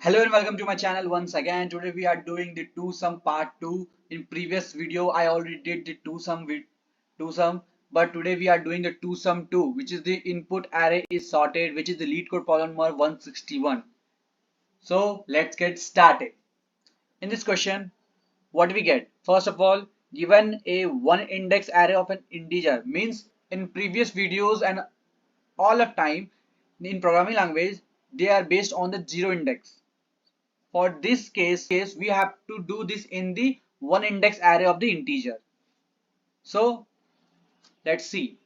Hello and welcome to my channel once again. Today we are doing the two sum part 2. In previous video I already did the two sum, but today we are doing the two sum 2, which is the input array is sorted, which is the LeetCode problem number 161. So let's get started. In this question, what do we get? First of all, given a one index array of an integer, means in previous videos and all of time in programming language they are based on the zero index. For this case, we have to do this in the one index array of the integer. So let's see.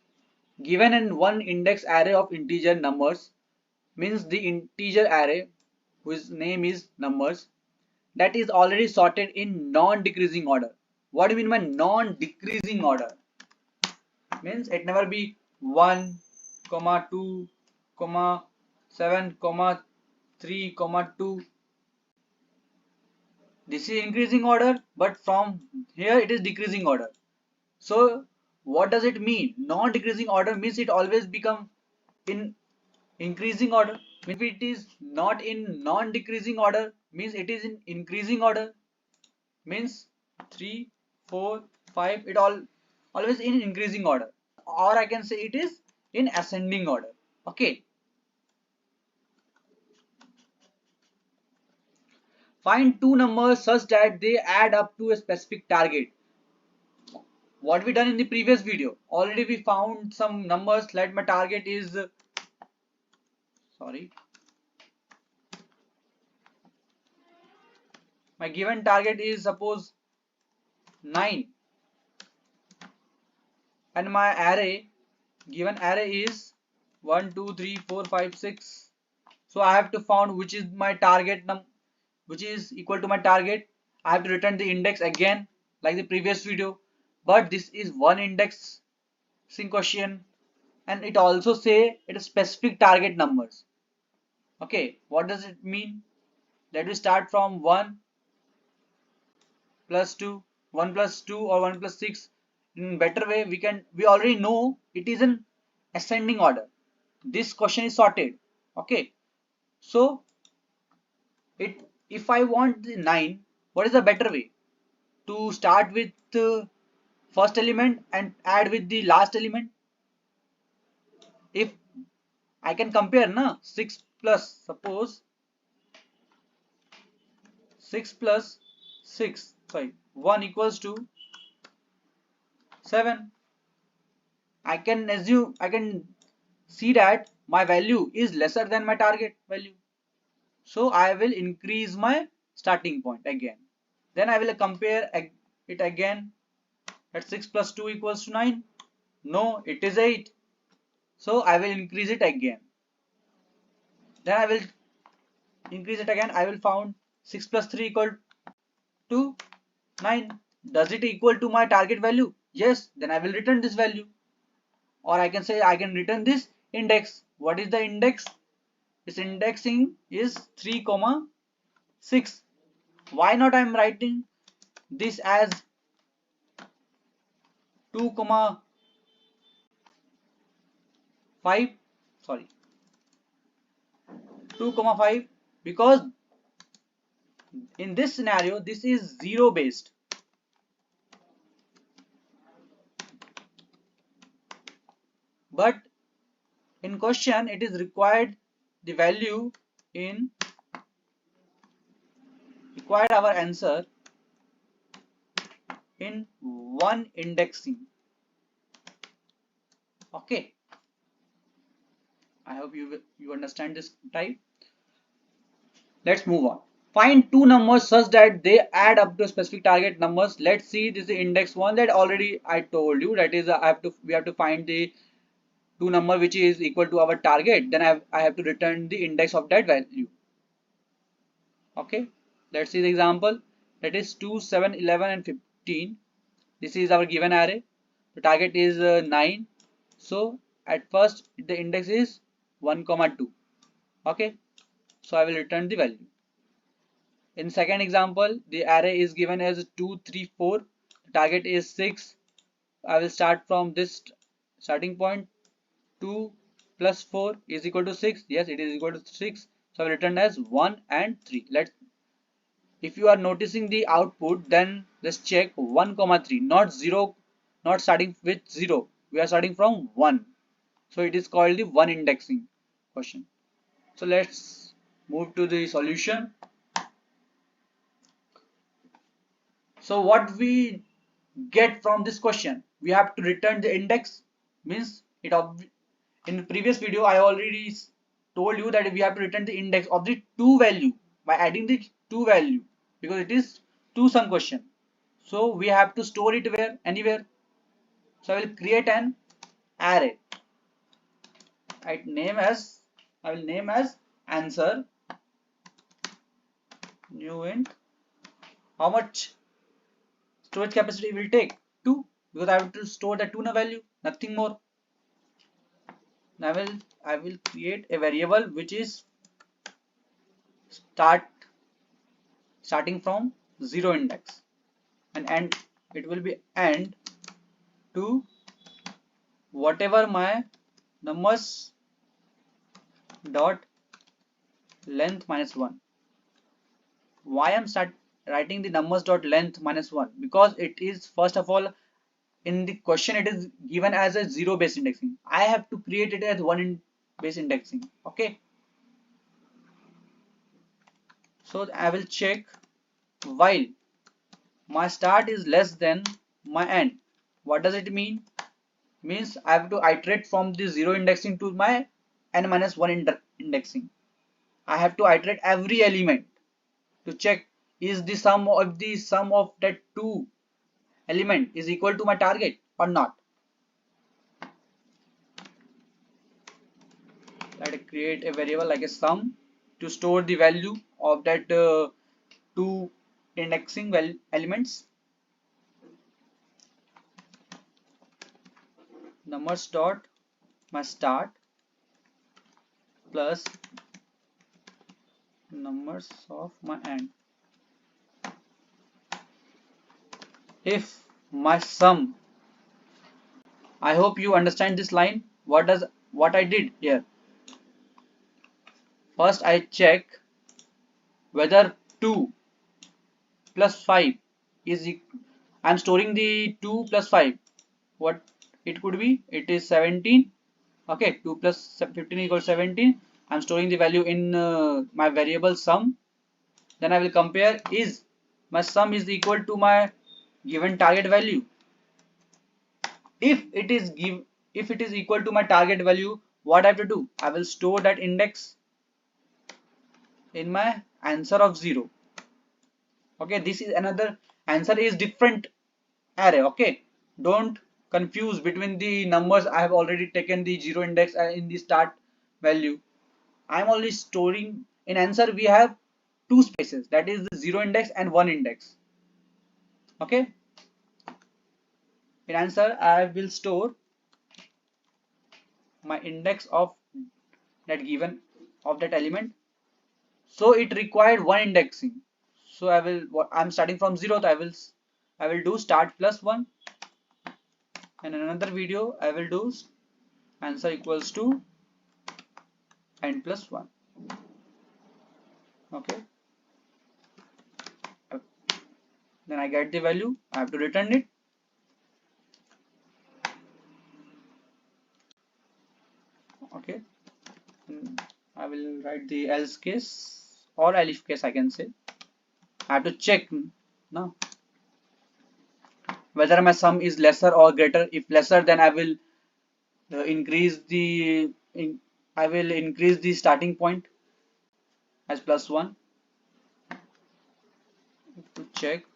Given in one index array of integer numbers, means the integer array whose name is numbers, that is already sorted in non-decreasing order. What do you mean by non-decreasing order? Means it never be 1, 2, 7, 3, 2. This is increasing order, but from here it is decreasing order. So what does it mean? Non-decreasing order means it always become in increasing order. If it is not in non-decreasing order, means it is in increasing order. Means 3, 4, 5, it always in increasing order. Or I can say it is in ascending order. Okay. Find two numbers such that they add up to a specific target. What we done in the previous video, already we found some numbers. Let my target is sorry, my given target is suppose 9 and my given array is 1 2 3 4 5 6. So I have to find which is my target which is equal to my target. I have to return the index again like the previous video, but this is one indexing question and it also say it is specific target numbers. Okay, what does it mean? Let me start from 1 plus 2, 1 plus 2 or 1 plus 6. In better way, we already know it is in ascending order. This question is sorted. Okay, so if I want the 9, what is the better way? To start with first element and add with the last element. If I can compare, na, 6 plus, suppose 6 plus 6, sorry, 1 equals to 7. I can see that my value is lesser than my target value. So I will increase my starting point again. Then I will compare it again. That 6 plus 2 equals to 9. No, it is 8. So I will increase it again. Then I will increase it again. I will found 6 plus 3 equal to 9. Does it equal to my target value? Yes. Then I will return this value. Or I can say I can return this index. What is the index? Its indexing is 3, 6. Why not I am writing this as 2, 5? Sorry, 2, 5, because in this scenario this is 0 based. But in question it is required the value in required our answer in one indexing. Okay, I hope you understand this type. Let's move on. Find two numbers such that they add up to specific target numbers. Let's see, this is the index one that already I told you, that is we have to find the two number which is equal to our target. Then I have to return the index of that value. Okay, let's see the example. That is 2, 7, 11 and 15. This is our given array. The target is 9. So at first the index is 1, 2. Okay, so I will return the value. In second example, the array is given as 2, 3, 4. The target is 6. I will start from this starting point. 2 plus 4 is equal to 6. Yes, it is equal to 6. So I will return as 1 and 3. If you are noticing the output, then let's check 1 comma 3, not 0, not starting with 0. We are starting from 1. So it is called the one indexing question. So let's move to the solution. So what we get from this question, we have to return the index, means in the previous video I already told you that we have to return the index of the two value by adding the two value, because it is two sum question. So we have to store it where? Anywhere. So I will create an array. I will name as answer new int. How much storage capacity will take? 2, because I have to store the 2 value, nothing more. Now I will create a variable which is starting from 0 index, and it will be end to whatever my numbers dot length minus 1. Why I'm writing the numbers dot length minus 1? Because it is, first of all, in the question it is given as a 0 based indexing. I have to create it as 1 based indexing. Okay. So I will check while my start is less than my end. What does it mean? Means I have to iterate from the 0 indexing to my n minus 1 indexing. I have to iterate every element to check is the sum of that two element is equal to my target or not. Let us create a variable like a sum to store the value of that two indexing elements. Numbers dot my start plus numbers of my end. If my sum, I hope you understand this line. What I did here? First I check whether 2 plus 5 is I'm storing the 2 plus 5. What it could be? It is 17. Okay, 2 plus 15 equals 17. I'm storing the value in my variable sum. Then I will compare is my sum is equal to my given target value. If it is equal to my target value, what I have to do? I will store that index in my answer of 0. Okay, this is another answer is different array. Okay, don't confuse between the numbers. I have already taken the 0 index in the start value. I am only storing in answer. We have two spaces, that is the 0 index and 1 index. Okay, in answer I will store my index of that given of that element. So it required 1 indexing. So I'm starting from 0. I will do start plus 1, and in another video I will do answer equals to end plus 1. Okay, then I get the value. I have to return it. Okay, I will write the else case or elif case, I can say. I have to check now whether my sum is lesser or greater. If lesser, then I will increase the starting point as plus 1 to check.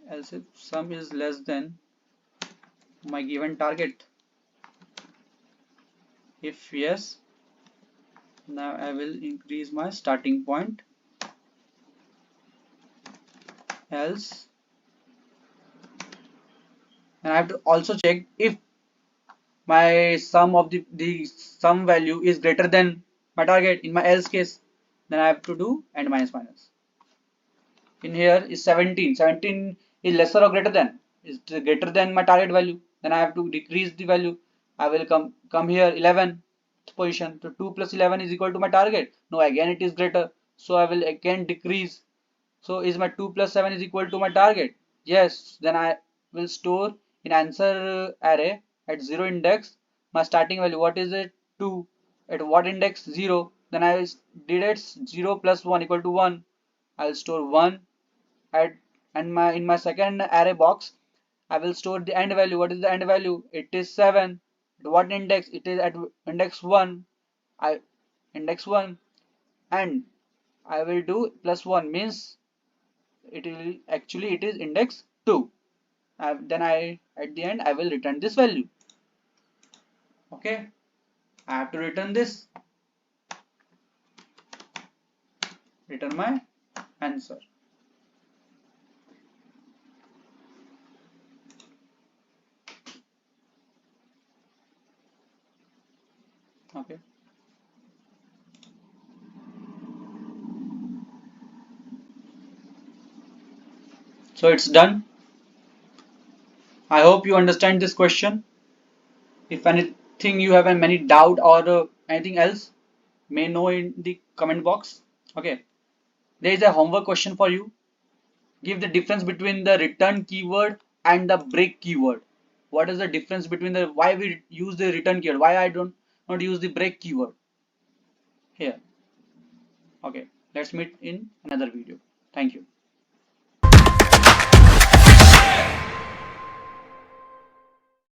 Else if sum is less than my given target, if yes, now I will increase my starting point. Else, and I have to also check if my sum of the sum value is greater than my target. In my else case, then I have to do and minus minus. In here is 17. 17 is lesser or greater than? Is greater than my target value. Then I have to decrease the value. I will come here 11. position. So 2 plus 11 is equal to my target. No, again it is greater. So I will again decrease. So is my 2 plus 7 is equal to my target? Yes. Then I will store in answer array at 0 index my starting value. What is it? 2. At what index? 0. Then I did it 0 plus 1 equal to 1. I'll store 1 at and my in my second array box I will store the end value. What is the end value? It is 7. At what index? It is at index 1. I index 1 and I will do plus 1 means it will actually it is index 2. Then I at the end I will return this value. Okay, I have to return this, return my answer. Okay, so it's done. I hope you understand this question. If anything you have any doubt or anything else, may know in the comment box. Okay, there is a homework question for you. Give the difference between the return keyword and the break keyword. What is the difference between the why we use the return keyword? Why I don't not use the break keyword here? Okay, let's meet in another video. Thank you.